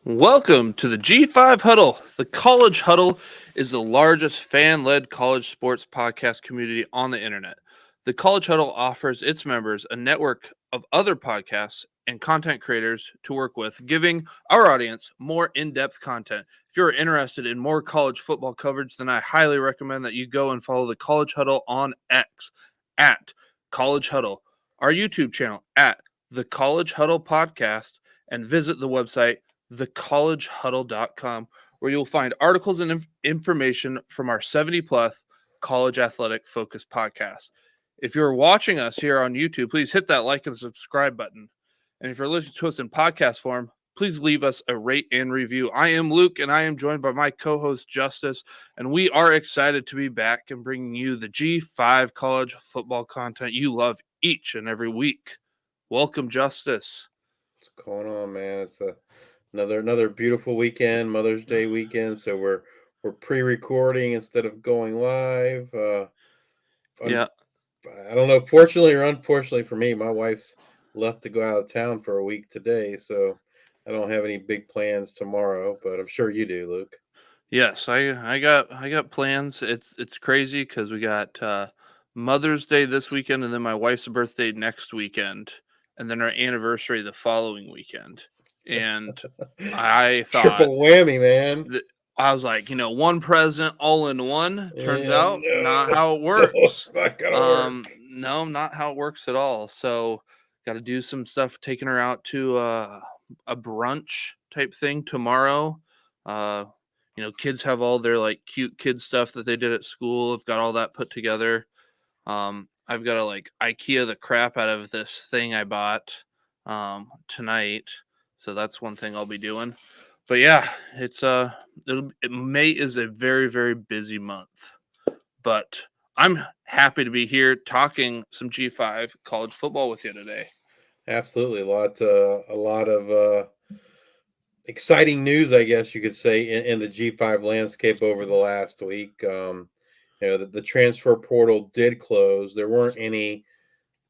Welcome to the G5 Huddle. The College Huddle is the largest fan led college sports podcast community on the internet. The College Huddle offers its members a network of other podcasts and content creators to work with, giving our audience more in depth content. If you're interested in more college football coverage, then I highly recommend that you go and follow the College Huddle on X at College Huddle, our YouTube channel at the College Huddle Podcast, and visit the website thecollegehuddle.com, where you'll find articles and information from our 70 plus college athletic focused podcast. If you're watching us here on YouTube, please hit that like and subscribe button. And if you're listening to us in podcast form, please leave us a rate and review. I am Luke, and I am joined by my co-host Justice, and we are excited to be back and bringing you the G5 college football content you love each and every week. Welcome, Justice. What's going on, man? It's another beautiful weekend, Mother's Day weekend. So we're pre-recording instead of going live. Yeah. I don't know, fortunately or unfortunately for me, my wife's left to go out of town for a week today, so I don't have any big plans tomorrow. But I'm sure you do, Luke. Yes, I got plans. It's crazy because we got Mother's Day this weekend, and then my wife's birthday next weekend, and then our anniversary the following weekend. And I thought Triple whammy, man. that I was like, one present all in one. Turns Yeah, out not no, how it no, works. it's not gonna work. No, not how it works at all. So got to do some stuff, taking her out to a brunch type thing tomorrow. Uh, kids have all their like cute kid stuff that they did at school. I've got all that put together. I've got to like IKEA the crap out of this thing I bought tonight. So that's one thing I'll be doing. But yeah, May is a very, very busy month. But I'm happy to be here talking some G5 college football with you today. Absolutely, a lot of exciting news, I guess you could say, in the G5 landscape over the last week. The transfer portal did close. There weren't any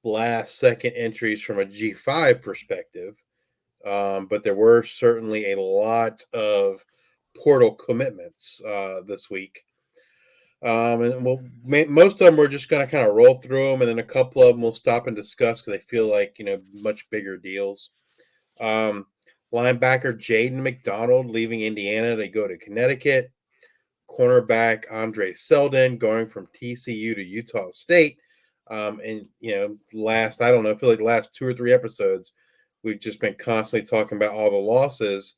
last second entries from a G5 perspective, but there were certainly a lot of portal commitments this week. Most of them we're just going to kind of roll through them, and then a couple of them we'll stop and discuss because they feel like much bigger deals. Um, Linebacker Jaden McDonald leaving Indiana to go to Connecticut. Cornerback Andre Selden going from TCU to Utah State. Last, I don't know, I feel like the last 2 or 3 episodes, we've just been constantly talking about all the losses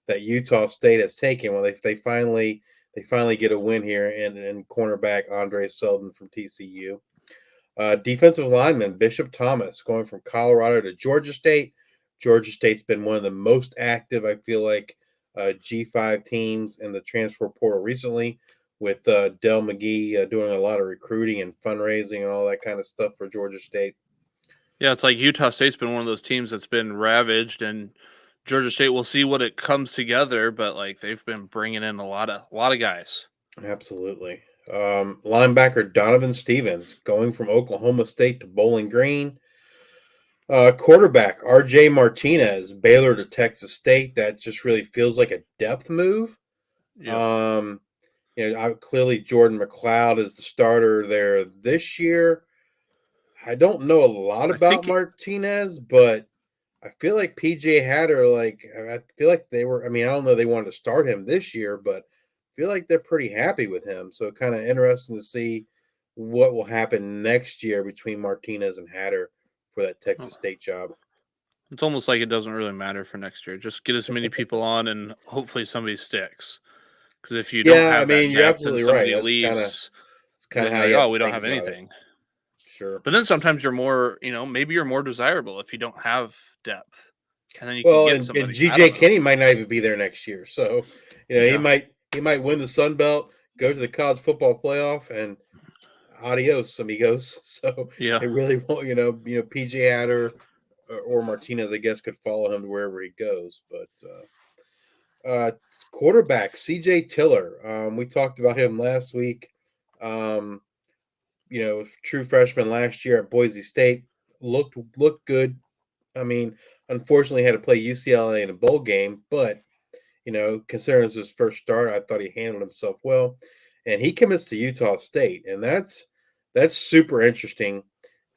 that Utah State has taken. Well, they finally get a win here, and cornerback Andre Selden from TCU. Defensive lineman Bishop Thomas going from Colorado to Georgia State. Georgia State's been one of the most active, I feel like, G5 teams in the transfer portal recently, with Del McGee doing a lot of recruiting and fundraising and all that kind of stuff for Georgia State. Yeah, it's like Utah State's been one of those teams that's been ravaged, and Georgia State will see what it comes together, but like they've been bringing in a lot of guys. Absolutely. Linebacker Donovan Stevens going from Oklahoma State to Bowling Green. Quarterback RJ Martinez, Baylor to Texas State. That just really feels like a depth move. Yep. Um, clearly Jordan McLeod is the starter there this year. I don't know a lot I about think Martinez, but I feel like PJ Hatter, I feel like they were. I mean, I don't know they wanted to start him this year, but I feel like they're pretty happy with him. So kind of interesting to see what will happen next year between Martinez and Hatter for that Texas State job. it's almost like it doesn't really matter for next year. Just get as many people on, and hopefully somebody sticks. Because if you don't Yeah, I have that mean, you're depth and absolutely right. somebody That's leaves, kind of then how like, you have oh, to we don't think have about it. anything. Sure. But then sometimes you're more, maybe you're more desirable if you don't have depth, and then you can Well, get and somebody. I don't GJ know. Kinney might not even be there next year, so he Yeah. might win the Sun Belt, go to the college football playoff, and adios, amigos. So Yeah. it really won't, PJ Hatter or Martinez, I guess, could follow him to wherever he goes. But quarterback CJ Tiller, we talked about him last week. Um, true freshman last year at Boise State, looked good. I mean, unfortunately, had to play UCLA in a bowl game, but considering it was his first start, I thought he handled himself well, and he commits to Utah State, and that's super interesting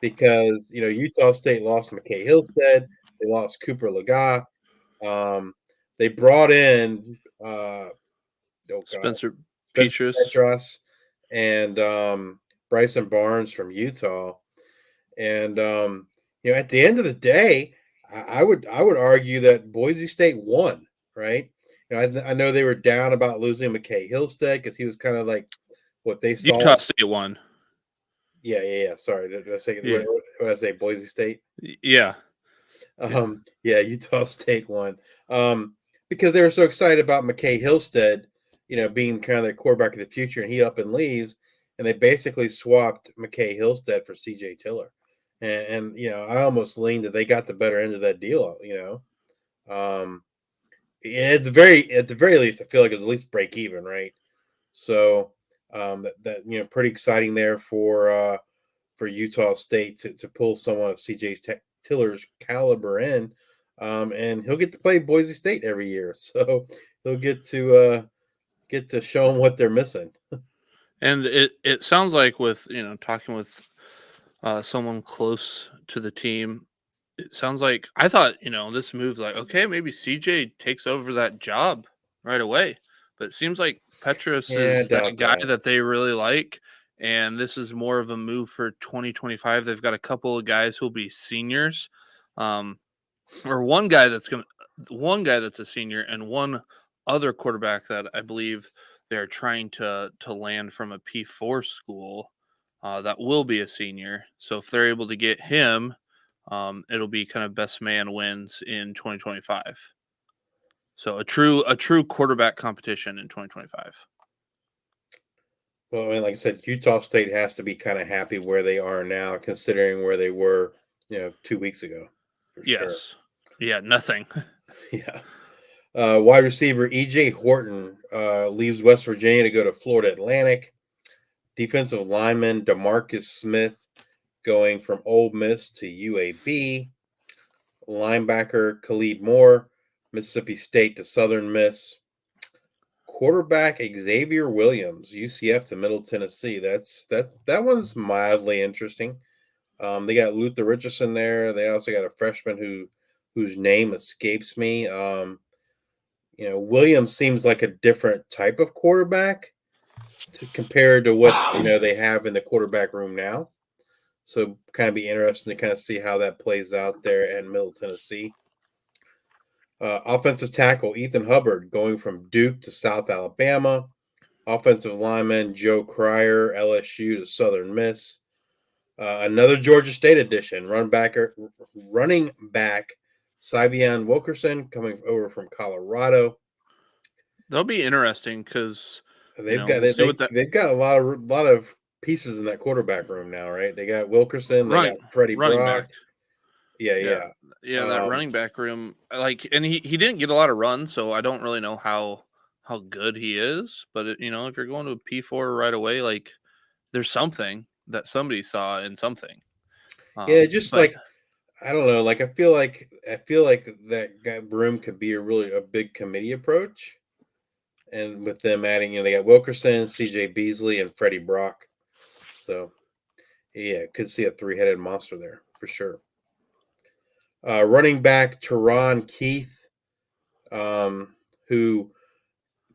because Utah State lost McKay Hillstead, they lost Cooper Lega, um, they brought in oh god, Spencer Spencer Petras. Petras and Bryson Barnes from Utah, and at the end of the day, I would argue that Boise State won, right? I know they were down about losing McKay Hillstead because he was kind of like what they saw. Utah State won. Yeah, yeah, yeah. Sorry, did I say Yeah. what did I say? Boise State. Yeah. Yeah. Yeah, Utah State won. Because they were so excited about McKay Hillstead, being kind of the quarterback of the future, and he up and leaves, and they basically swapped McKay Hillstead for CJ Tiller. And I almost leaned that they got the better end of that deal. Um, at the very least, I feel like it's at least break even, right? So that pretty exciting there for Utah State to pull someone of Tiller's caliber in, and he'll get to play Boise State every year, so he'll get to show them what they're missing. And it sounds like with talking with someone close to the team, it sounds like I thought this move like okay maybe CJ takes over that job right away, but it seems like Petrus Yeah, I is that doubt guy that. that they really like, and this is more of a move for 2025. They've got a couple of guys who'll be seniors, um, or one guy that's a senior and one other quarterback that I believe they're trying to land from a P4 school that will be a senior. So if they're able to get him, it'll be kind of best man wins in 2025. So a true quarterback competition in 2025. Well, I mean, like I said, Utah State has to be kind of happy where they are now, considering where they were, 2 weeks ago, for sure. Yes. Yeah, nothing. Yeah. Wide receiver EJ Horton leaves West Virginia to go to Florida Atlantic. Defensive lineman Demarcus Smith going from Ole Miss to UAB. Linebacker Khalid Moore, Mississippi State to Southern Miss. Quarterback Xavier Williams, UCF to Middle Tennessee. That one's mildly interesting. They got Luther Richardson there. They also got a freshman whose name escapes me. Williams seems like a different type of quarterback compared to what they have in the quarterback room now. So kind of be interesting to kind of see how that plays out there at Middle Tennessee. Offensive tackle Ethan Hubbard going from Duke to South Alabama. Offensive lineman Joe Cryer, LSU to Southern Miss. Another Georgia State addition, running back Sy'Veon Wilkerson coming over from Colorado. That'll be interesting because They've got we'll they, see they what that they've got a lot of pieces in that quarterback room now, right? They got Wilkerson, they got running Freddie running back. Brock. Yeah, Yeah. yeah. Yeah, that Um, running back room, like, and he didn't get a lot of runs, so I don't really know how good he is. But if you're going to a P4 right away, like, there's something that somebody saw in something. yeah, just But like I don't know, like I feel like that room could be a big committee approach, and with them adding, they got Wilkerson, C.J. Beasley, and Freddie Brock. So yeah, could see a three-headed monster there for sure. Running back Teron Keith, who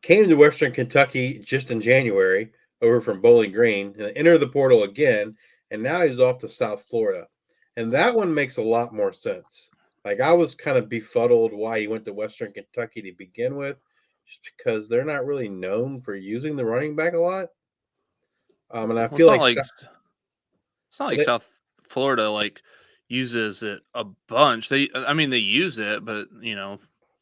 came to Western Kentucky just in January over from Bowling Green and entered the portal again, and now he's off to South Florida. And that one makes a lot more sense. Like I was kind of befuddled why he went to Western Kentucky to begin with, just because they're not really known for using the running back a lot. And I well, feel like it's not like they, South Florida like uses it a bunch. I mean, they use it, but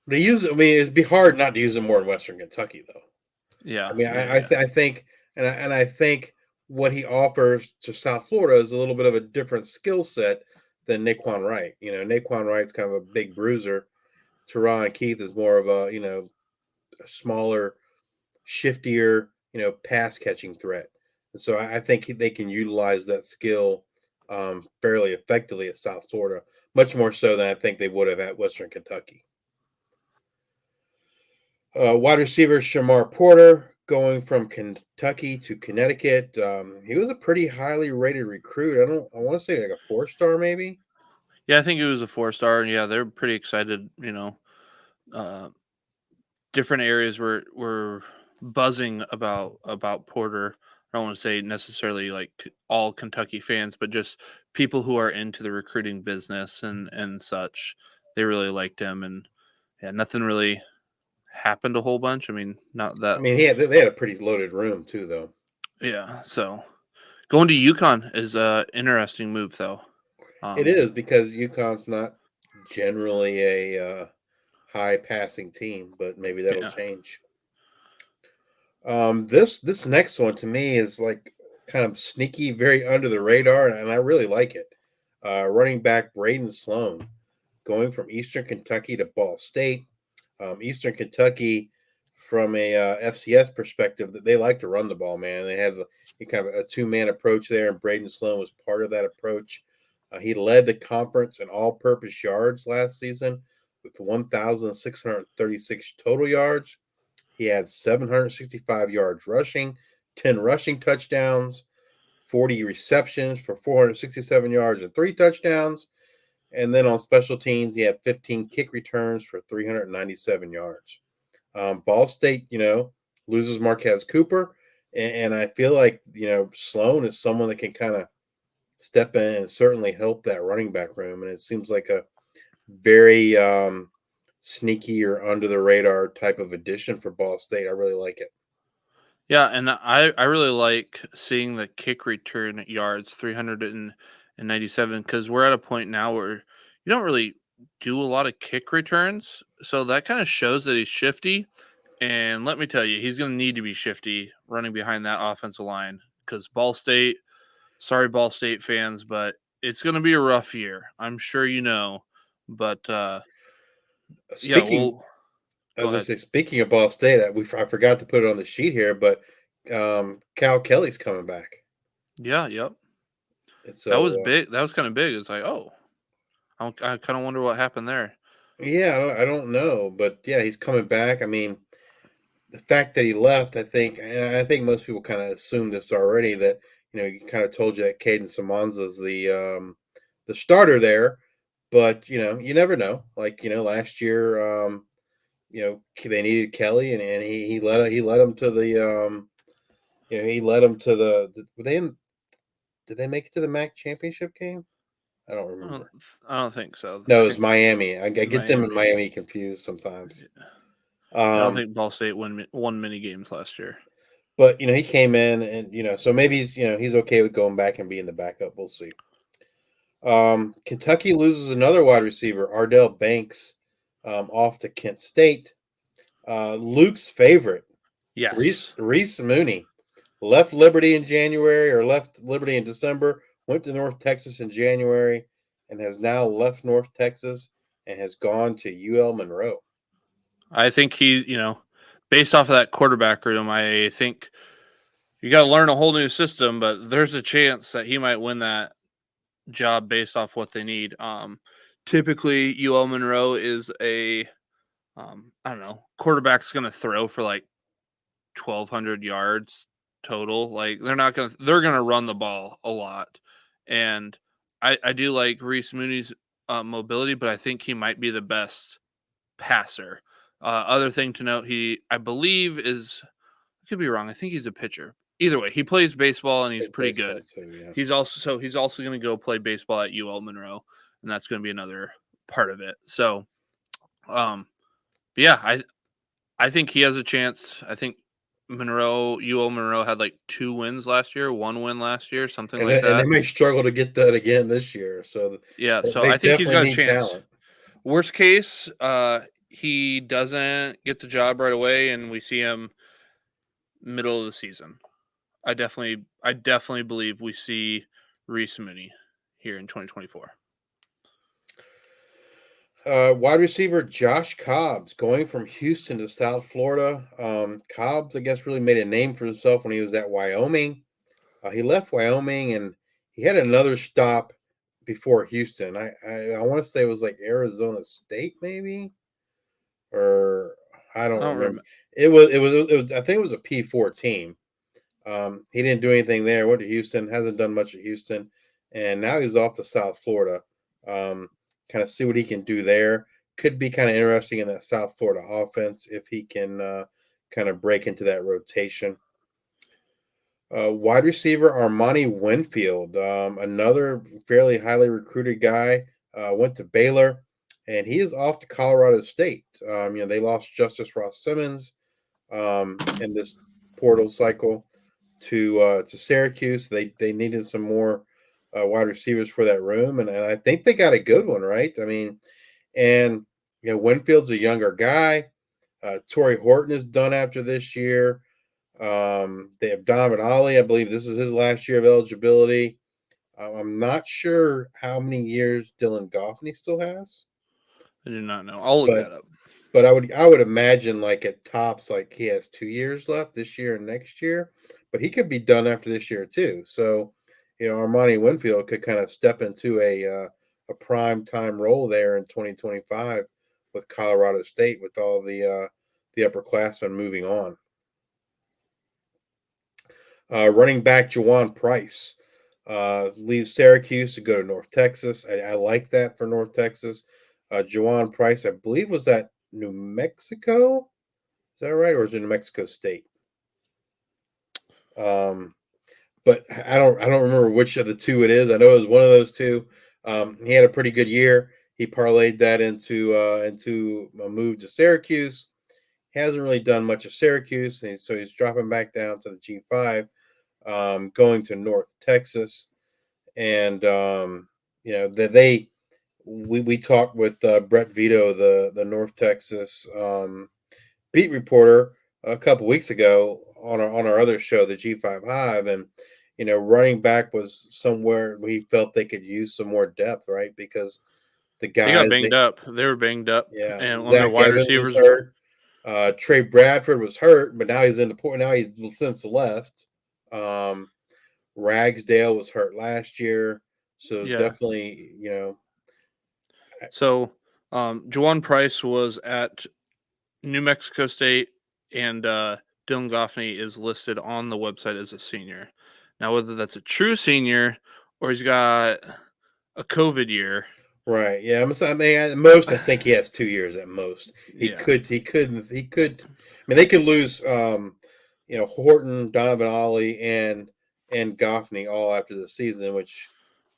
they use. I mean, it'd be hard not to use it more in Western Kentucky, though. I yeah, mean, yeah, I, yeah. th- I think, and I think what he offers to South Florida is a little bit of a different skill set than Naquan Wright. Naquan Wright's kind of a big bruiser. Teron Keith is more of a smaller, shiftier, pass catching threat. And so I think they can utilize that skill fairly effectively at South Florida, much more so than I think they would have at Western Kentucky. Wide receiver Shamar Porter going from Kentucky to Connecticut. He was a pretty highly rated recruit. I want to say like a 4-star maybe. Yeah, I think it was a 4-star, and yeah, they're pretty excited. Uh, different areas were buzzing about Porter. I don't want to say necessarily like all Kentucky fans, but just people who are into the recruiting business and such. They really liked him, and yeah, nothing really happened a whole bunch. I mean, not I that. mean, they had a pretty loaded room too, though. Yeah, so going to UConn is a interesting move, though. It Um, is because UConn's not generally a high passing team, but maybe that'll yeah, change. This next one to me is like kind of sneaky, very under the radar, and I really like it. Running back Braden Sloan going from Eastern Kentucky to Ball State. Eastern Kentucky, from a FCS perspective, that they like to run the ball. Man, they had kind of a 2-man approach there, and Braden Sloan was part of that approach. He led the conference in all-purpose yards last season with 1,636 total yards. He had 765 yards rushing, 10 rushing touchdowns, 40 receptions for 467 yards and 3 touchdowns. And then on special teams, he had 15 kick returns for 397 yards. Ball State, loses Marquez Cooper. And I feel like, Sloan is someone that can kind of step in and certainly help that running back room. And it seems like a very sneaky or under the radar type of addition for Ball State. I really like it. yeah, and I really like seeing the kick return yards 397 because we're at a point now where you don't really do a lot of kick returns, so that kind of shows that he's shifty. And let me tell you, he's going to need to be shifty running behind that offensive line because Ball State. Sorry, Ball State fans, but it's going to be a rough year. I'm sure you know, but yeah, Speaking, well, I go was going to ahead. say, speaking of Ball State, I forgot to put it on the sheet here, but Cal Kelly's coming back. Yeah, yep. And That was so, big. That was kind of big. It's like, oh, I kind of wonder what happened there. yeah, I don't know, but yeah, he's coming back. I mean, the fact that he left, I think most people kind of assumed this already, that he kind of told you that Caden Simonza's the starter there, but you never know. Like last year, they needed Kelly, and he led them to the he led them to were they in, did they make it to the MAC championship game? I don't I don't, remember. I don't think so. No, I it was think Miami. I get them and Miami. Miami confused sometimes. Yeah. I don't Um, think Ball State won many games last year. but he came in, and so maybe he's okay with going back and being the backup. We'll see. Kentucky loses another wide receiver, Ardell Banks, off to Kent State. Luke's favorite, Yes, Reese Mooney, left Liberty in January, or left Liberty in December, went to North Texas in January, and has now left North Texas and has gone to UL Monroe. I think based off of that quarterback room, I think you got to learn a whole new system. But there's a chance that he might win that job based off what they need. Typically, UL Monroe is a I don't know, quarterback's going to throw for like 1,200 yards total. Like they're gonna run the ball a lot, and I do like Reese Mooney's mobility, but I think he might be the best passer. Other thing to note, I believe I could be wrong. I think he's a pitcher. Either way, he plays baseball and he's Plays pretty good. baseball too, yeah. He's also going to go play baseball at UL Monroe, and that's going to be another part of it. So, but yeah, I think he has a chance. I think UL Monroe had like 2 wins last year, 1 win last year, something like And they that. may struggle to get that again this year. So Yeah, so they I think he's definitely got a need chance. talent. Worst case, he doesn't get the job right away and we see him middle of the season. I definitely believe we see Reese Mooney here in 2024. Wide receiver Josh Cobbs going from Houston to South Florida. Cobbs, I guess, really made a name for himself when he was at Wyoming. He left Wyoming and he had another stop before Houston. I want to say it was like Arizona State, maybe, or I I don't don't remember. remember. It was. I think it was a P4 team. He didn't do anything there. Went to Houston. Hasn't done much at Houston, and now he's off to South Florida. Um, kind of see what he can do there. Could be kind of interesting in that South Florida offense if he can kind of break into that rotation. Wide receiver Armani Winfield, another fairly highly recruited guy, went to Baylor, and he is off to Colorado State. They lost Justice Ross Simmons in this portal cycle to Syracuse. They needed some more wide receivers for that room, and I think they got a good one, right? I mean, and Winfield's a younger guy. Torrey Horton is done after this year. They have Donovan Ollie. I believe this is his last year of eligibility. I'm not sure how many years Dylan Goffney still has, I do not know. I'll look but that up. but I would imagine like at tops like he has 2 years left this year and next year, but he could be done after this year too. So, Armani Winfield could kind of step into a prime time role there in 2025 with Colorado State with all the upperclassmen moving on. Running back Jawan Price leaves Syracuse to go to North Texas. I like that for North Texas. Jawan Price, I believe, was at New Mexico. Is that right, or is it New Mexico State? Um, but I don't remember which of the two it is. I know it was one of those two. He had a pretty good year. He parlayed that into a move to Syracuse. He hasn't really done much of Syracuse, and so he's dropping back down to the G5. Going to North Texas, and that we talked with Brett Vito, the North Texas beat reporter, a couple weeks ago on our other show, the G5 Hive, and running back was somewhere we felt they could use some more depth, right? Because the They got guys banged up. They were banged up, yeah, and on their Zach wide Evans was receivers. hurt. Trey Bradford was hurt, but now he's in the port. Now he's since left. Um, Ragsdale was hurt last year, so Yeah. definitely, So, Jawan Price was at New Mexico State, and Dylan Goffney is listed on the website as a senior. Now, whether that's a true senior or he's got a COVID year, right. Yeah, I mean, at most, I think he has 2 years at most. He yeah. could, he could, he could. I mean, they could lose, Horton, Donovan Ollie, and Goffney all after the season, which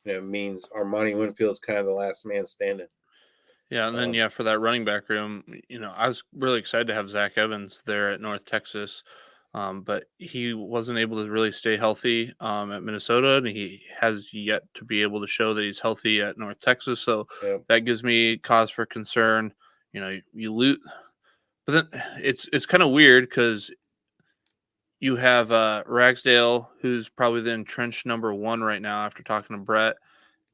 means Armani Winfield's kind of the last man standing. Yeah, and then Um, for that running back room, I was really excited to have Zach Evans there at North Texas, but he wasn't able to really stay healthy at Minnesota, and he has yet to be able to show that he's healthy at North Texas. So yeah. that gives me cause for concern. You lose, but then it's kind of weird because you have Ragsdale, who's probably the entrenched number one right now after talking to Brett,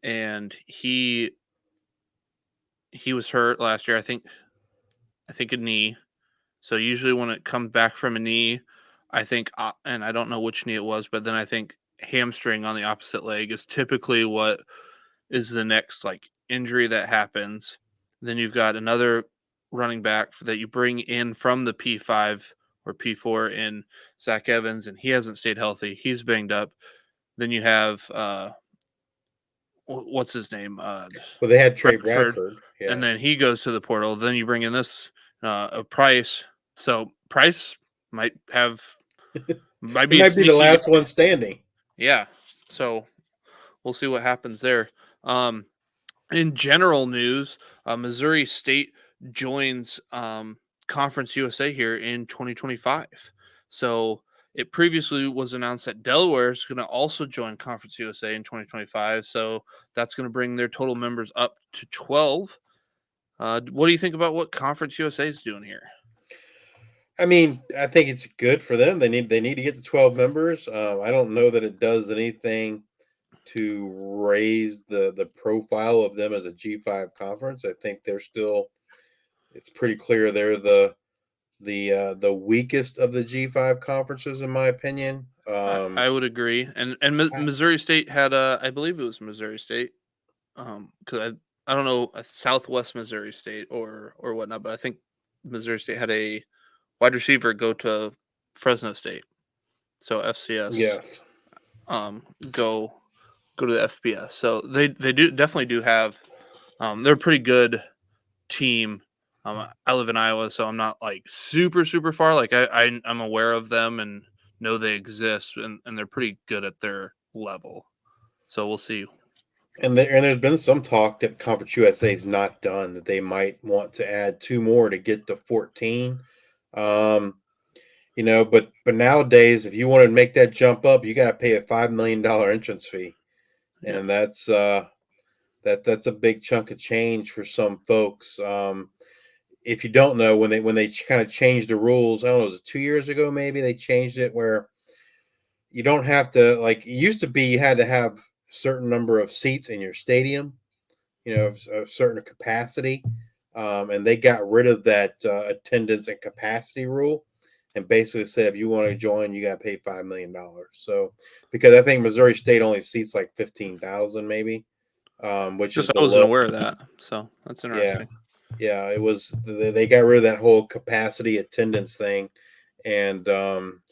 and he was hurt last year. I think a knee. So usually when it comes back from a knee, I think, and I don't know which knee it was, but then I think hamstring on the opposite leg is typically what is the next like injury that happens. Then you've got another running back that you bring in from the P5 or P4 in Zach Evans, and he hasn't stayed healthy. He's banged up. Then you have what's his name, Well, they had Trey Bradford, Bradford. and Yeah, then he goes to the portal. Then you bring in this a Price. So Price might have might he be might be the sneaky. last one standing. Yeah. So we'll see what happens there. Um, in general news, Missouri State joins Conference USA here in 2025. So it previously was announced that Delaware is going to also join Conference USA in 2025. So that's going to bring their total members up to 12. What do you think about what Conference USA is doing here? I mean, I think it's good for them. They need to get to 12 members. I don't know that it does anything to raise the profile of them as a G5 conference. I think they're still. It's pretty clear they're the weakest of the G5 conferences, in my opinion. I would agree, and I, Missouri State had I believe it was Missouri State, because I don't know Southwest Missouri State or whatnot, but I think Missouri State had a wide receiver go to Fresno State, so FCS Yes. um, go go to the FBS. So they do definitely do have they're a pretty good team. I live in Iowa, so I'm not like super far. Like I'm aware of them and know they exist, and they're pretty good at their level. So we'll see. And there's been some talk that Conference USA is not done, that they might want to add two more to get to 14. Um, but nowadays, if you want to make that jump up, you got to pay a $5 million entrance fee, Yeah, and that's a big chunk of change for some folks. If you don't know, when they kind of changed the rules, I don't know, was it 2 years ago? Maybe they changed it where you don't have to, like it used to be. You had to have a certain number of seats in your stadium, a certain capacity, and they got rid of that attendance and capacity rule, and basically said if you want to join, you got to pay $5 million. So, because I think Missouri State only seats like 15,000, maybe, which is just I wasn't below. aware of that, so that's Yeah, interesting. yeah, it was. They got rid of that whole capacity attendance thing, and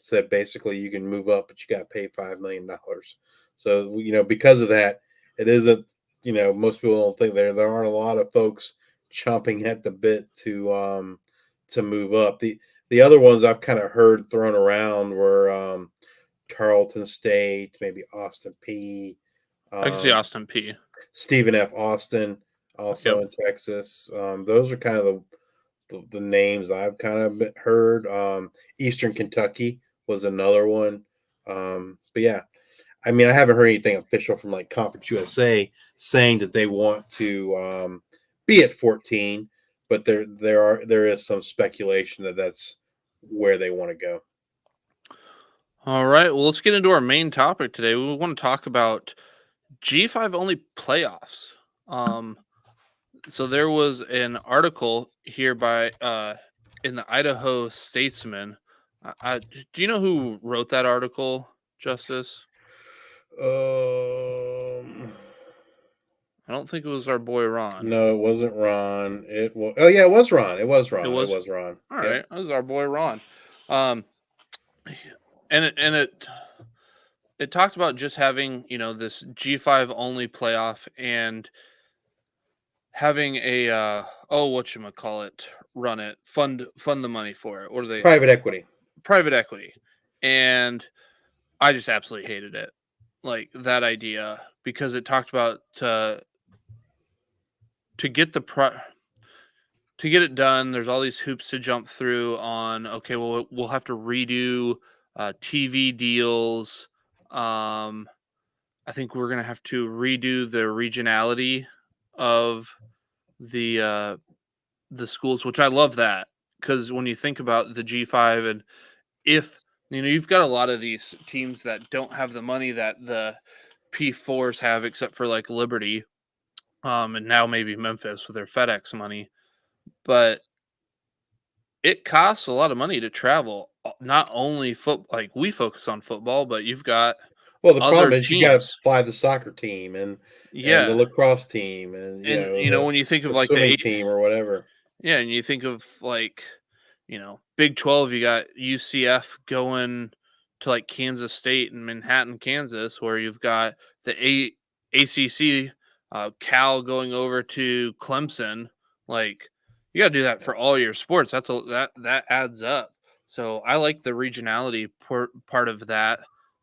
said basically you can move up, but you got to pay $5 million. So because of that, it isn't. Most people don't think there aren't a lot of folks chomping at the bit to move up. The other ones I've kind of heard thrown around were Tarleton State, maybe Austin P. I can see Um, Austin P. Stephen F. Austin, also Yep. in Texas. Those are kind of the names I've kind of heard. Eastern Kentucky was another one. But yeah, I mean, I haven't heard anything official from like Conference USA saying that they want to be at 14, but there is some speculation that that's where they want to go. All right. Well, let's get into our main topic today. We want to talk about G5 only playoffs. Um, so there was an article here by in the Idaho Statesman. Do you know who wrote that article, Justice? Um, I don't think it was our boy Ron. no, it wasn't Ron. It was. Oh yeah, it was Ron. It was It Ron. It was was Ron. all Yep. right. It was our boy Ron. Um, and it talked about just having this G5 only playoff and having a what you call it, run it, fund the money for it. What are they? Private equity. Private equity. And I just absolutely hated it, like that idea, because it talked about to get to get it done. There's all these hoops to jump through on. Okay, well we'll have to redo TV deals. Um, I think we're gonna have to redo the regionality of the uh, the schools, which I love that, because when you think about the G5, and if you've got a lot of these teams that don't have the money that the P4s have, except for like Liberty, and now maybe Memphis with their FedEx money, but it costs a lot of money to travel. Not only foot like we focus on football, but you've got Well, the problem other is you got to teams. fly the soccer team and the Yeah, lacrosse team and and the when you think the of like swimming team or whatever. yeah, and you think of like, Big 12, you got UCF going to like Kansas State and Manhattan, Kansas, where you've got the ACC, Cal going over to Clemson. Like, you got to do that for all your sports. That adds up. So I like the regionality part of that.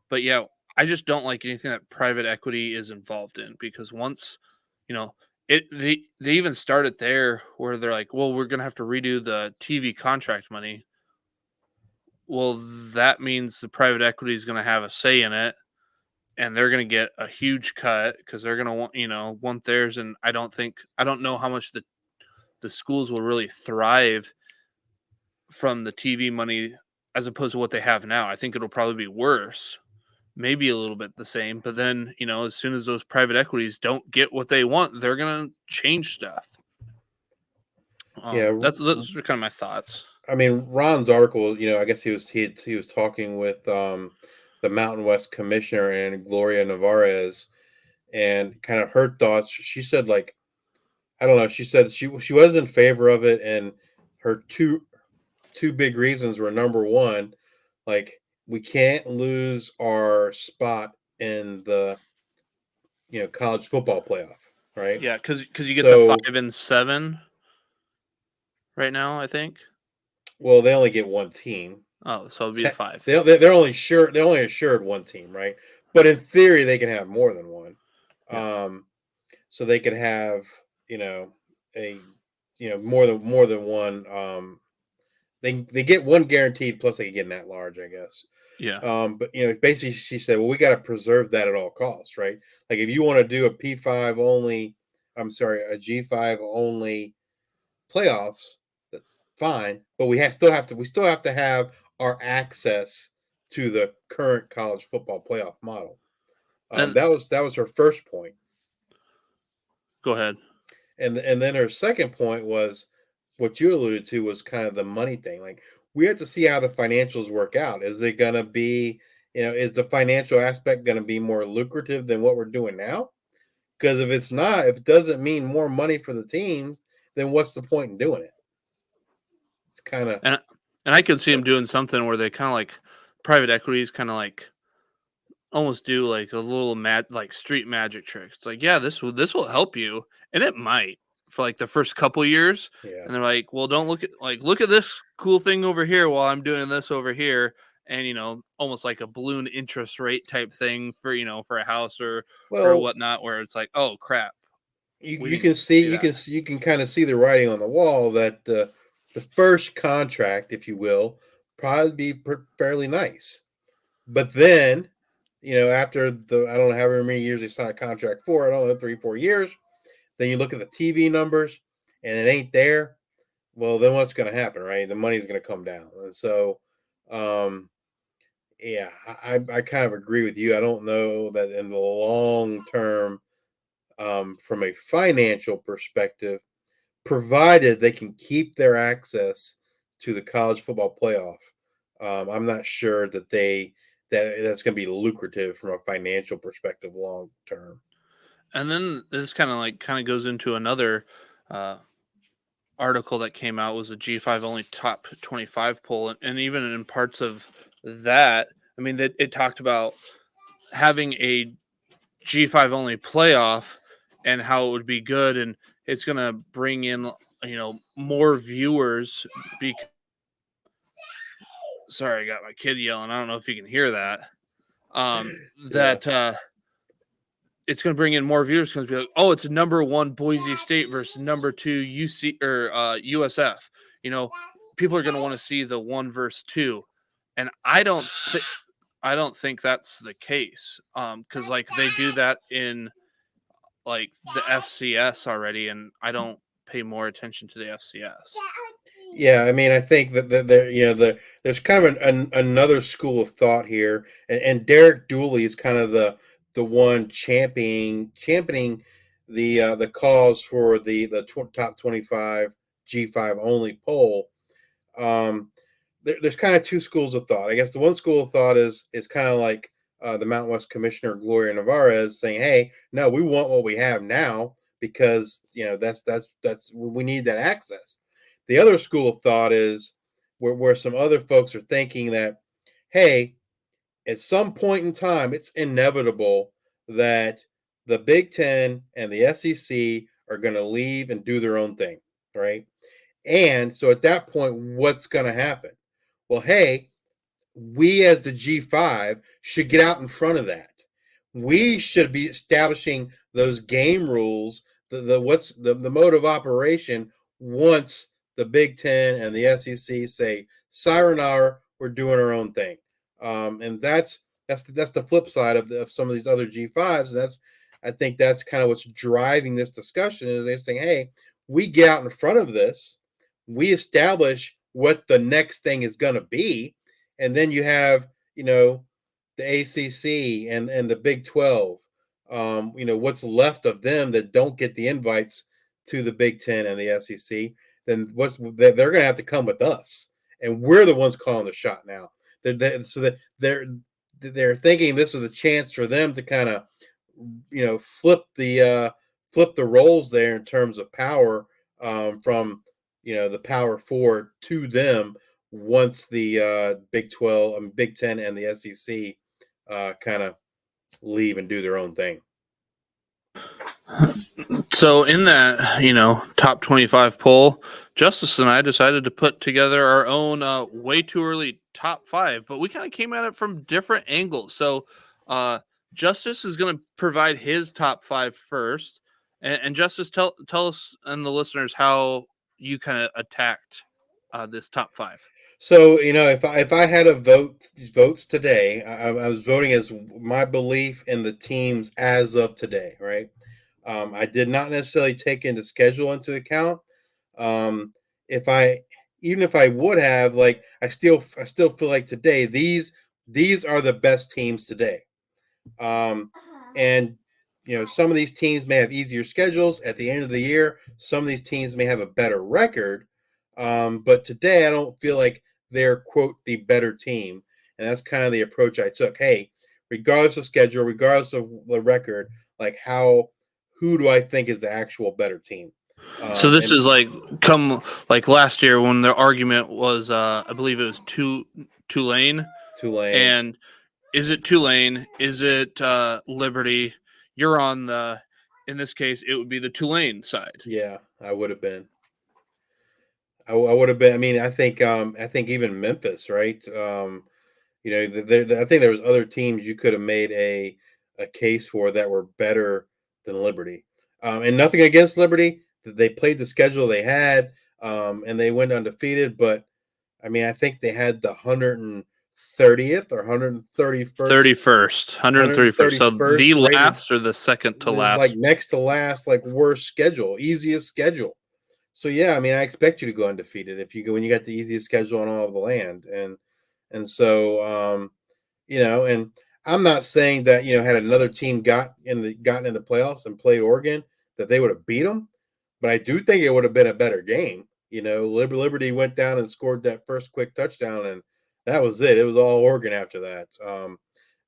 But yeah, I just don't like anything that private equity is involved in, because once, you know, they even started there where they're like, well, we're gonna have to redo the TV contract money. Well, that means the private equity is gonna have a say in it, and they're gonna get a huge cut because they're gonna want theirs. And I don't know how much the schools will really thrive from the TV money as opposed to what they have now. I think it'll probably be worse, maybe a little bit the same. But then as soon as those private equities don't get what they want, they're gonna change stuff. Yeah, Those are kind of my thoughts. I mean Ron's article. I guess he was talking with the Mountain West commissioner and Gloria Navarez, and kind of her thoughts. She said like I don't know. She said she was in favor of it, and her two big reasons were, number one, like, we can't lose our spot in the college football playoff, right? Yeah, because you get the So, 5 and 7 right now, I think. well, they only get one team. Oh, so it'd be the 5. They're only assured one team, right? But in theory, they can have more than one. Yeah. Um, so they could have a more than one. They get one guaranteed, plus they can get an at large, I guess. Yeah. But basically, she said, well, we got to preserve that at all costs, right? Like, if you want to do a P5 only, I'm sorry, a G5 only playoffs, fine, but we still have to have our access to the current college football playoff model. And That was her first point. go ahead. And then her second point was what you alluded to, was kind of the money thing. Like, we have to see how the financials work out. Is it going to be, is the financial aspect going to be more lucrative than what we're doing now? Because if it's not, if it doesn't mean more money for the teams, then what's the point in doing it? It's kind of, And I could see them doing something where they kinda like private equities kinda like almost do like a little like street magic trick. It's like, "Yeah, this will help you," and it might for like the first couple years, yeah. and they're like, "Well, don't look at this cool thing over here while I'm doing this over here," and, almost like a balloon interest rate type thing for, for a house or Well, whatnot, where it's like, "Oh, crap. you We you didn't can see see that." you can kind of see the writing on the wall that the first contract, if you will, probably be fairly nice. But then, after the, I don't know however many years they signed a contract for, I don't know, 3, 4 years. Then you look at the TV numbers, and it ain't there. Well, then what's going to happen, right? The money's going to come down, and so, um, yeah, I kind of agree with you. I don't know that in the long term, from a financial perspective, provided they can keep their access to the college football playoff. I'm not sure that's going to be lucrative from a financial perspective long term. And then this kinda goes into another, uh, article that came out was a G5 only top 25 poll, and even in parts of that, I mean, it talked about having a G5 only playoff and how it would be good, and it's going to bring in more viewers. Sorry, I got my kid yelling. I don't know if you can hear that. Um, Yeah. that it's going to bring in more viewers because be like, oh, it's number one Boise State versus number two UC or USF. You know, people are going to want to see the one versus two, and I don't think that's the case. Because like they do that in like the FCS already, and I don't pay more attention to the FCS. Yeah, I mean, I think that there's kind of another school of thought here, and Derek Dooley is kind of the one championing the cause for the top 25 G5 only poll. Um, there's kind of two schools of thought. I guess the one school of thought is kind of like the Mountain West Commissioner Gloria Navarez saying, "Hey, no, we want what we have now because that's we need that access." The other school of thought is where some other folks are thinking that, hey, at some point in time, it's inevitable that the Big Ten and the SEC are going to leave and do their own thing, right? And so at that point, what's going to happen? Well, hey, we as the G5 should get out in front of that. We should be establishing those game rules, the mode of operation once the Big Ten and the SEC say, "Sayonara, we're doing our own thing," and that's the flip side of some of these other G5s. And I think that's kind of what's driving this discussion, is they're saying, "Hey, we get out in front of this, we establish what the next thing is going to be, and then you have the ACC and the Big 12. What's left of them that don't get the invites to the Big 10 and the SEC, then they're going to have to come with us, and we're the ones calling the shot now. So that they're thinking this is a chance for them to kind of flip the roles there in terms of power, from the Power Four to them once the Big 12, Big 10, and the SEC kind of leave and do their own thing. So in that, top 25 poll, Justice and I decided to put together our own way too early top 5, but we kind of came at it from different angles. So uh, Justice is going to provide his top 5 first, and Justice, tell us and the listeners how you kind of attacked this top 5. So if I had a votes today, I was voting as my belief in the teams as of today, right? I did not necessarily take into schedule into account. Um, if I Even if I would have, like, I still feel like today these are the best teams today. And some of these teams may have easier schedules at the end of the year. Some of these teams may have a better record. But today I don't feel like they're, quote, the better team. And that's kind of the approach I took. Hey, regardless of schedule, regardless of the record, like, who do I think is the actual better team? So this And is like last year when the argument was, I believe it was Tulane, Tulane, and is it Tulane? Is it Liberty? You're on the. In this case, it would be the Tulane side. yeah, I would have been. I would have been. I mean, I think even Memphis, right? I think there was other teams you could have made a case for that were better than Liberty. And nothing against Liberty. They played the schedule they had, and they went undefeated. But I mean, I think they had the 130th or 131st, 31st, 131st. So 131st the rated. last or the second to Is like last. next to last, like worst schedule, easiest schedule. So yeah, I mean, I expect you to go undefeated if you go when you got the easiest schedule on all of the land, and so and I'm not saying that had another team gotten in the playoffs and played Oregon that they would have beat them, but I do think it would have been a better game. Liberty went down and scored that first quick touchdown, and that was it. It was all Oregon after that.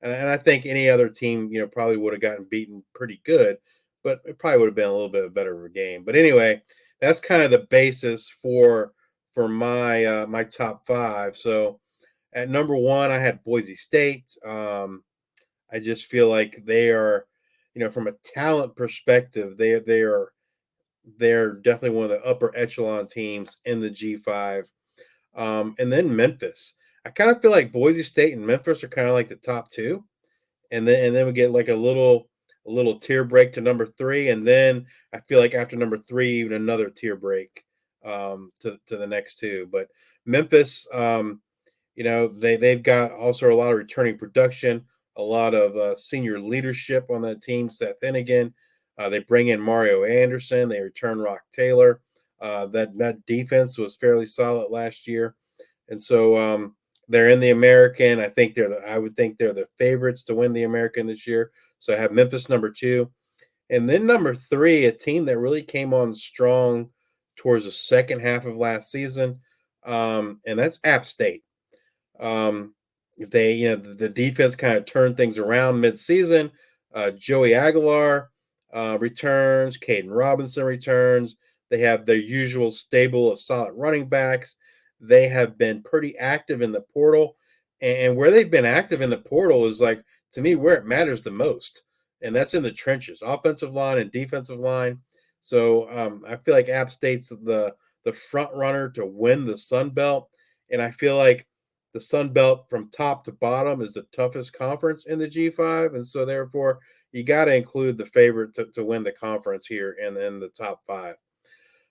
And I think any other team, probably would have gotten beaten pretty good, but it probably would have been a little bit better of a game. But anyway, that's kind of the basis for my top 5. So at number 1, I had Boise State. I just feel like they are, from a talent perspective, they're definitely one of the upper echelon teams in the G5. And then Memphis. I kind of feel like Boise State and Memphis are kind of like the top 2, and then we get like a little tier break to number 3, and then I feel like after number 3, even another tier break to the next 2. But Memphis, they've got also a lot of returning production, a lot of senior leadership on that team. Seth Hennigan, they bring in Mario Anderson, they return Rock Taylor. That defense was fairly solid last year, and so they're in the American. I would think they're the favorites to win the American this year. So I have Memphis number 2, and then number 3, a team that really came on strong towards the second half of last season, and that's App State. The defense kind of turned things around mid-season. Joey Aguilar returns. Caden Robinson returns. They have their usual stable of solid running backs. They have been pretty active in the portal, and where they've been active in the portal is, like, to me, where it matters the most, and that's in the trenches, offensive line and defensive line. So I feel like App State's the front runner to win the Sun Belt, and I feel like the Sun Belt from top to bottom is the toughest conference in the G5, and so therefore you got to include the favorite to win the conference here in the top 5.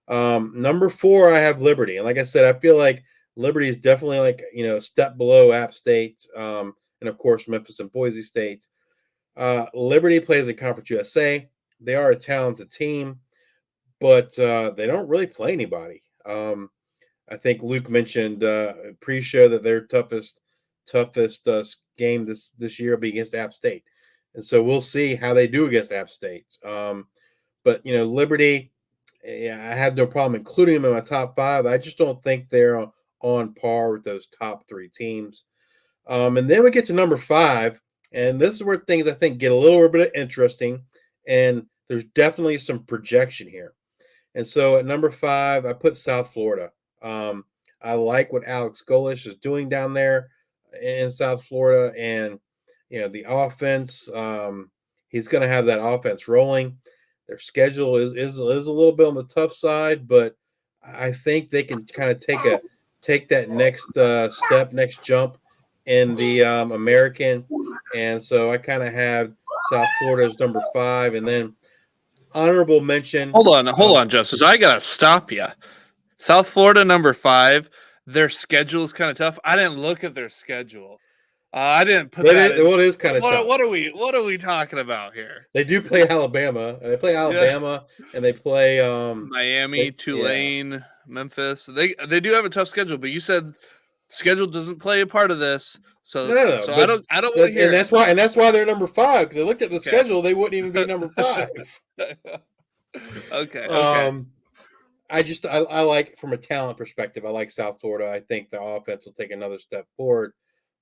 Number 4, I have Liberty, and like I said, I feel like Liberty is definitely, like, a step below App State, and of course Memphis and Boise State. Liberty plays in Conference USA. They are a talented team, but they don't really play anybody. I think Luke mentioned pre-show that their toughest game this year will be against App State, and so we'll see how they do against App State. But Liberty, yeah, I have no problem including them in my top 5. I just don't think they're on par with those top 3 teams. And then we get to number 5, and this is where things I think get a little bit interesting, and there's definitely some projection here. And so at number 5, I put South Florida. I like what Alex Golish is doing down there in South Florida, and the offense. He's going to have that offense rolling. Their schedule is a little bit on the tough side, but I think they can kind of take that next step, next jump in the American. And so I kind of have South Florida as number 5, and then honorable mention. Hold on, Justice. I gotta stop you. South Florida number 5. Their schedule is kind of tough. I didn't look at their schedule. I didn't put that in. Well, it is kind of tough. What are we talking about here? They do play Alabama. They play Alabama, and they play Miami, Tulane, Memphis. They do have a tough schedule, but you said schedule doesn't play a part of this. So no. So I don't want to hear. And that's why they're number 5, because they looked at the schedule, they wouldn't even be number 5. Okay. I like, from a talent perspective, I like South Florida. I think the offense will take another step forward.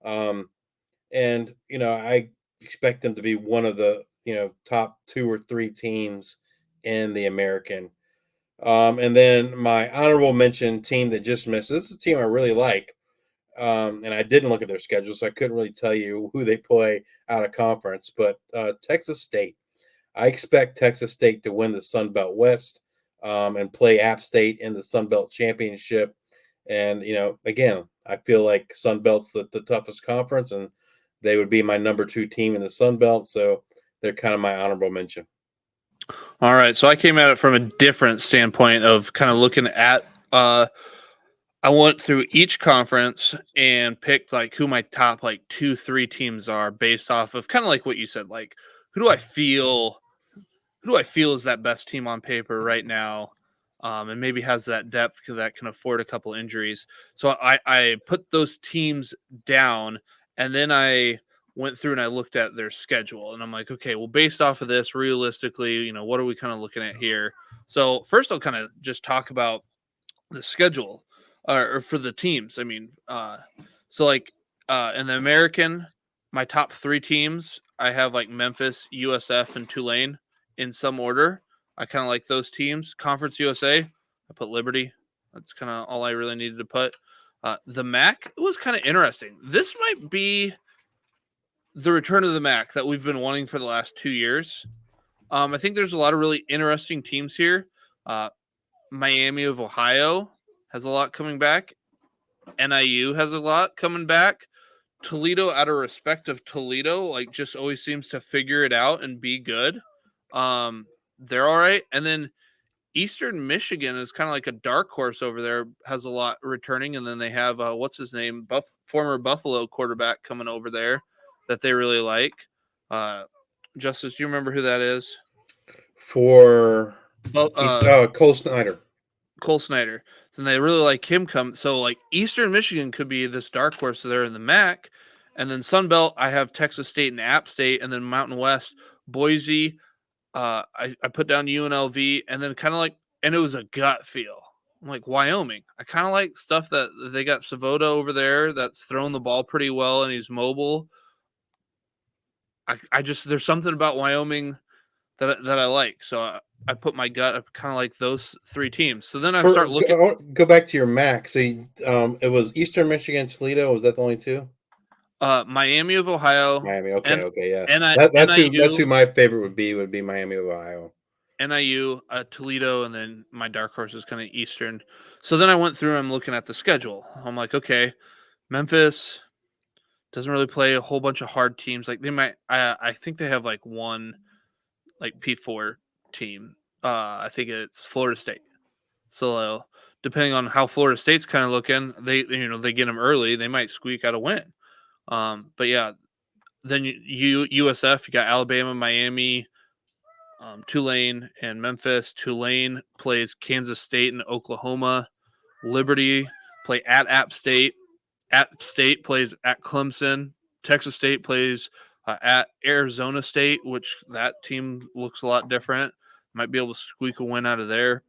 And I expect them to be one of the top 2 or 3 teams in the American. And then my honorable mention team that just missed. This is a team I really like, and I didn't look at their schedule, so I couldn't really tell you who they play out of conference. But Texas State. I expect Texas State to win the Sun Belt West and play App State in the Sun Belt Championship. And again, I feel like Sun Belt's the toughest conference, and they would be my number 2 team in the Sun Belt. So they're kind of my honorable mention. All right. So I came at it from a different standpoint of kind of looking at I went through each conference and picked like who my top like 2-3 teams are based off of kind of like what you said, like who do I feel is that best team on paper right now, and maybe has that depth that can afford a couple injuries. So I put those teams down, and then I went through and I looked at their schedule, and I'm like, okay, well, based off of this, realistically, what are we kind of looking at here? So first, I'll kind of just talk about the schedule, or for the teams. I mean, so like in the American, my top 3 teams, I have like Memphis, USF, and Tulane in some order. I kind of like those teams. Conference USA, I put Liberty. That's kind of all I really needed to put. The MAC was kind of interesting. This might be the return of the MAC that we've been wanting for the last 2 years. I think there's a lot of really interesting teams here. Miami of Ohio has a lot coming back. NIU has a lot coming back. Toledo, out of respect of Toledo, like just always seems to figure it out and be good. They're all right. And then Eastern Michigan is kind of like a dark horse over there, has a lot returning. And then they have, what's his name? Former Buffalo quarterback coming over there that they really like. Justice, do you remember who that is? For Cole Snyder. Cole Snyder. And they really like him come. So like Eastern Michigan could be this dark horse there in the MAC. And then Sun Belt, I have Texas State and App State, and then Mountain West, Boise. I put down UNLV, and then kind of like, and it was a gut feel. I'm like Wyoming. I kind of like stuff that they got Savoda over there that's throwing the ball pretty well and he's mobile. I just there's something about Wyoming that I like. So I put my gut. I kind of like those 3 teams. So then I start looking. Go back to your MAC. So it was Eastern Michigan, Toledo. Was that the only 2? Miami of Ohio. Miami. Okay. Yeah. And That's who my favorite would be Miami of Ohio. NIU, Toledo, and then my dark horse is kind of Eastern. So then I went through and I'm looking at the schedule. I'm like, okay, Memphis doesn't really play a whole bunch of hard teams. Like they might, I think they have like one like P4 team. I think it's Florida State. So depending on how Florida State's kind of looking, they get them early, they might squeak out a win. But yeah, then USF, you got Alabama, Miami, Tulane, and Memphis. Tulane plays Kansas State and Oklahoma. Liberty play at App State. App State plays at Clemson. Texas State plays at Arizona State, which that team looks a lot different. Might be able to squeak a win out of there.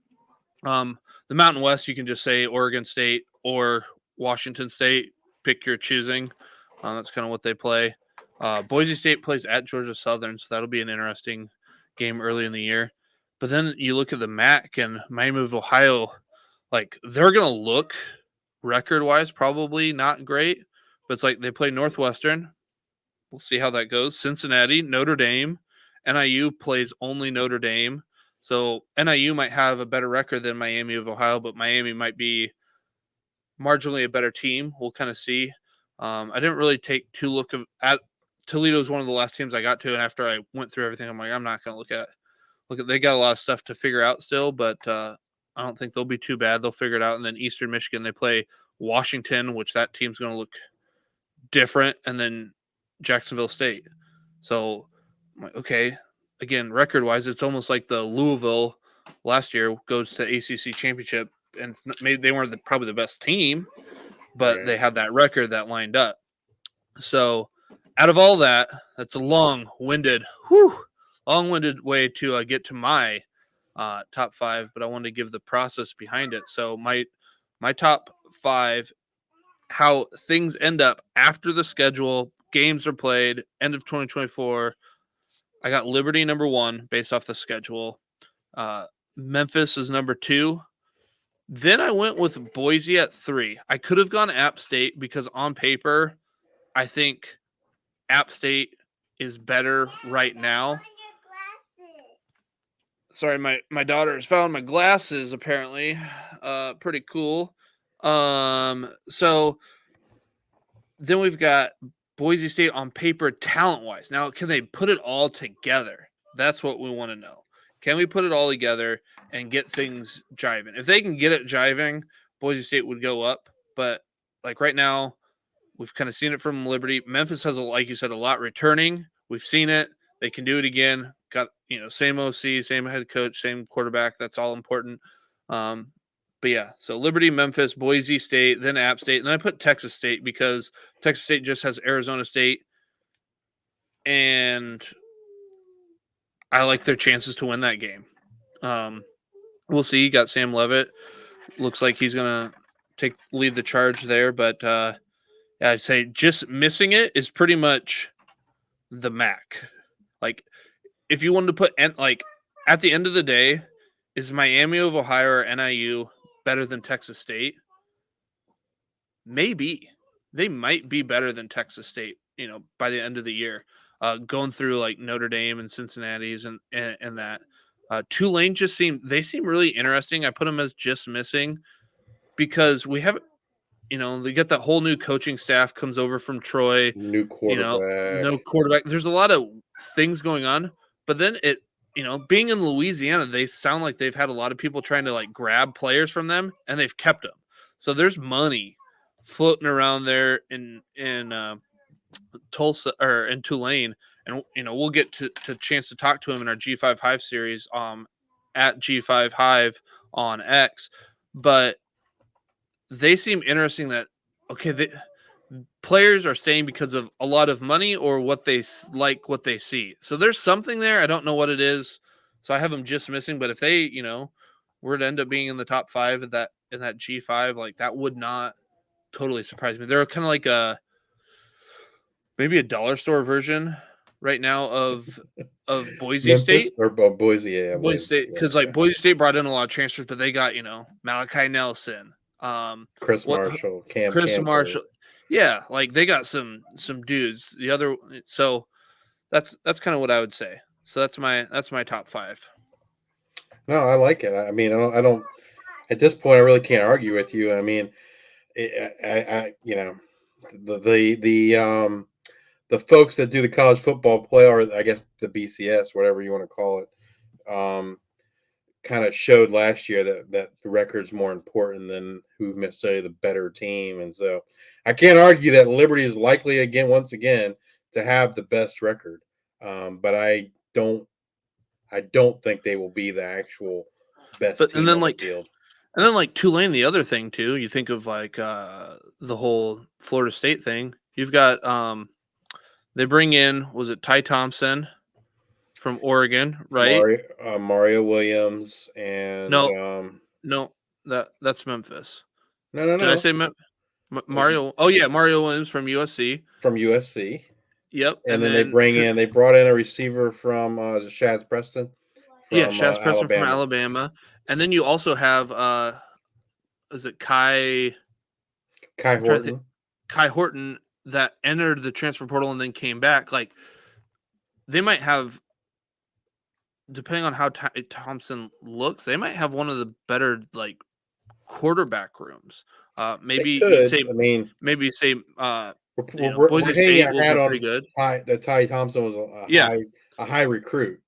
The Mountain West, you can just say Oregon State or Washington State. Pick your choosing. That's kind of what they play. Boise State plays at Georgia Southern, so that'll be an interesting game early in the year. But then you look at the MAC and Miami of Ohio, like they're gonna look record wise probably not great, but it's like they play Northwestern. We'll see how that goes. Cincinnati, Notre Dame, NIU plays only Notre Dame. So NIU might have a better record than Miami of Ohio, but Miami might be marginally a better team. We'll kind of see. I didn't really take too look at Toledo is one of the last teams I got to, and after I went through everything, I'm like, I'm not going to look at. They got a lot of stuff to figure out still, but I don't think they'll be too bad. They'll figure it out. And then Eastern Michigan, they play Washington, which that team's going to look different, and then Jacksonville State. So, okay, again, record wise, it's almost like the Louisville last year goes to ACC championship, and maybe they weren't probably the best team, but Right. they had that record that lined up. So, out of all that, that's a long-winded way to get to my top five, but I wanted to give the process behind it. So my top five, how things end up after the schedule, games are played, end of 2024. I got Liberty number one based off the schedule. Memphis is number two. Then I went with Boise at three. I could have gone App State because on paper, I think App State is better right now. Sorry, my daughter has found my glasses apparently. Pretty cool. So then we've got Boise State on paper talent wise. Now, can they put it all together? That's what we want to know. Can we put it all together and get things jiving? If they can get it jiving, Boise State would go up. But like right now, we've kind of seen it from Liberty. Memphis has, like you said, a lot returning. We've seen it. They can do it again. Got, same OC, same head coach, same quarterback. That's all important. But yeah, so Liberty, Memphis, Boise State, then App State, and then I put Texas State because Texas State just has Arizona State, and I like their chances to win that game. We'll see. You got Sam Levitt. Looks like he's gonna lead the charge there, but I'd say just missing it is pretty much the MAC. Like, if you wanted to put at the end of the day, is Miami of Ohio or NIU better than Texas State? Maybe. They might be better than Texas State, by the end of the year. Going through like Notre Dame and Cincinnati's and that. Tulane seem really interesting. I put them as just missing because we have, they get that whole new coaching staff comes over from Troy. New quarterback. No quarterback. There's a lot of things going on, but then being in Louisiana, they sound like they've had a lot of people trying to like grab players from them, and they've kept them. So there's money floating around there in Tulsa or in Tulane, and we'll get to chance to talk to him in our G5 Hive series at G5 Hive on X, but they seem interesting that players are staying because of a lot of money or what they see. So there's something there. I don't know what it is. So I have them just missing. But if they, were to end up being in the top five in that G5, like that would not totally surprise me. They're kind of like maybe a dollar store version right now of Boise Memphis State. or Boise, yeah. Boise State, because Boise State brought in a lot of transfers, but they got Malachi Nelson, Chris Marshall, Chris Marshall. Yeah, like they got some dudes. The other, so that's kind of what I would say. So that's my top five. No, I like it. I mean, I don't. At this point, I really can't argue with you. I mean, the folks that do the college football play, or I guess the BCS, whatever you want to call it, kind of showed last year that the record's more important than who necessarily the better team. And so I can't argue that Liberty is likely once again to have the best record. But I don't think they will be the actual best team on the field. And then like Tulane, the other thing too, you think of like the whole Florida State thing. You've got they bring in, was it Ty Thompson from Oregon, right? Mario Williams and no, that's Memphis. No. Did I say Mario? Oh yeah, Mario Williams from USC. From USC. Yep. And then they brought in a receiver from Shaz Preston from Preston from Alabama. Alabama, and then you also have is it Kai? Kai I'm trying to think. Horton. Kai Horton that entered the transfer portal and then came back. Like they might have, depending on how Thompson looks, they might have one of the better like quarterback rooms. They Maybe you could. say, I mean, maybe say, we're Boise hanging State our will hat be pretty on good. That Ty Thompson was a Yeah, high recruit.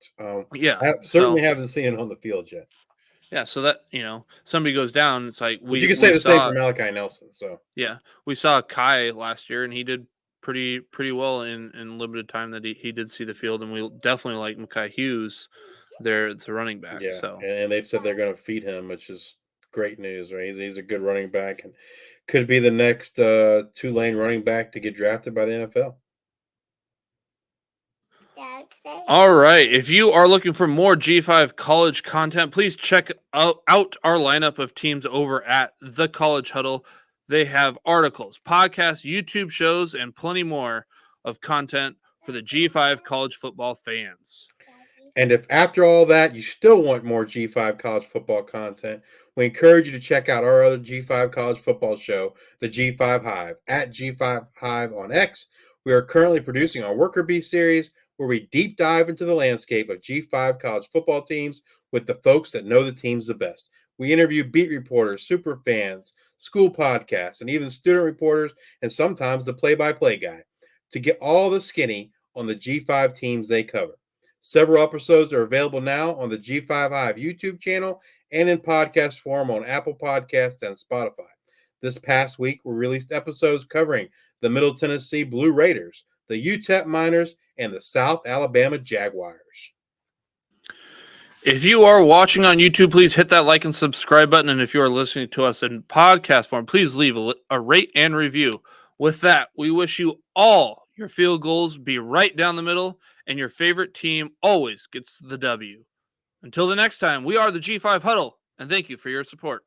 yeah. Certainly So haven't seen it on the field yet. yeah, so that somebody goes down. It's like But you we can say we the same saw for Malachi Nelson. So yeah we saw Kai last year and he did pretty well in limited time that he did see the field, and we definitely like Mekhi Hughes there, the running back. yeah, So and they've said they're going to feed him, which is great news, right? He's a good running back and could be the next Tulane running back to get drafted by the NFL. all right, if you are looking for more G5 college content, please check out our lineup of teams over at the College Huddle. They have articles, podcasts, YouTube shows, and plenty more of content for the G5 college football fans. And if after all that you still want more G5 college football content, we encourage you to check out our other G5 college football show, the G5 Hive, at G5 Hive on X. We are currently producing our Worker Bee series where we deep dive into the landscape of G5 college football teams with the folks that know the teams the best. We interview beat reporters, super fans, school podcasts, and even student reporters, and sometimes the play-by-play guy to get all the skinny on the G5 teams they cover. Several episodes are available now on the G5 Hive YouTube channel and in podcast form on Apple Podcasts and Spotify. This past week, we released episodes covering the Middle Tennessee Blue Raiders, the UTEP Miners, and the South Alabama Jaguars. If you are watching on YouTube, please hit that like and subscribe button. And if you are listening to us in podcast form, please leave a rate and review. With that, we wish you all your field goals be right down the middle, and your favorite team always gets the W. Until the next time, we are the G5 Huddle, and thank you for your support.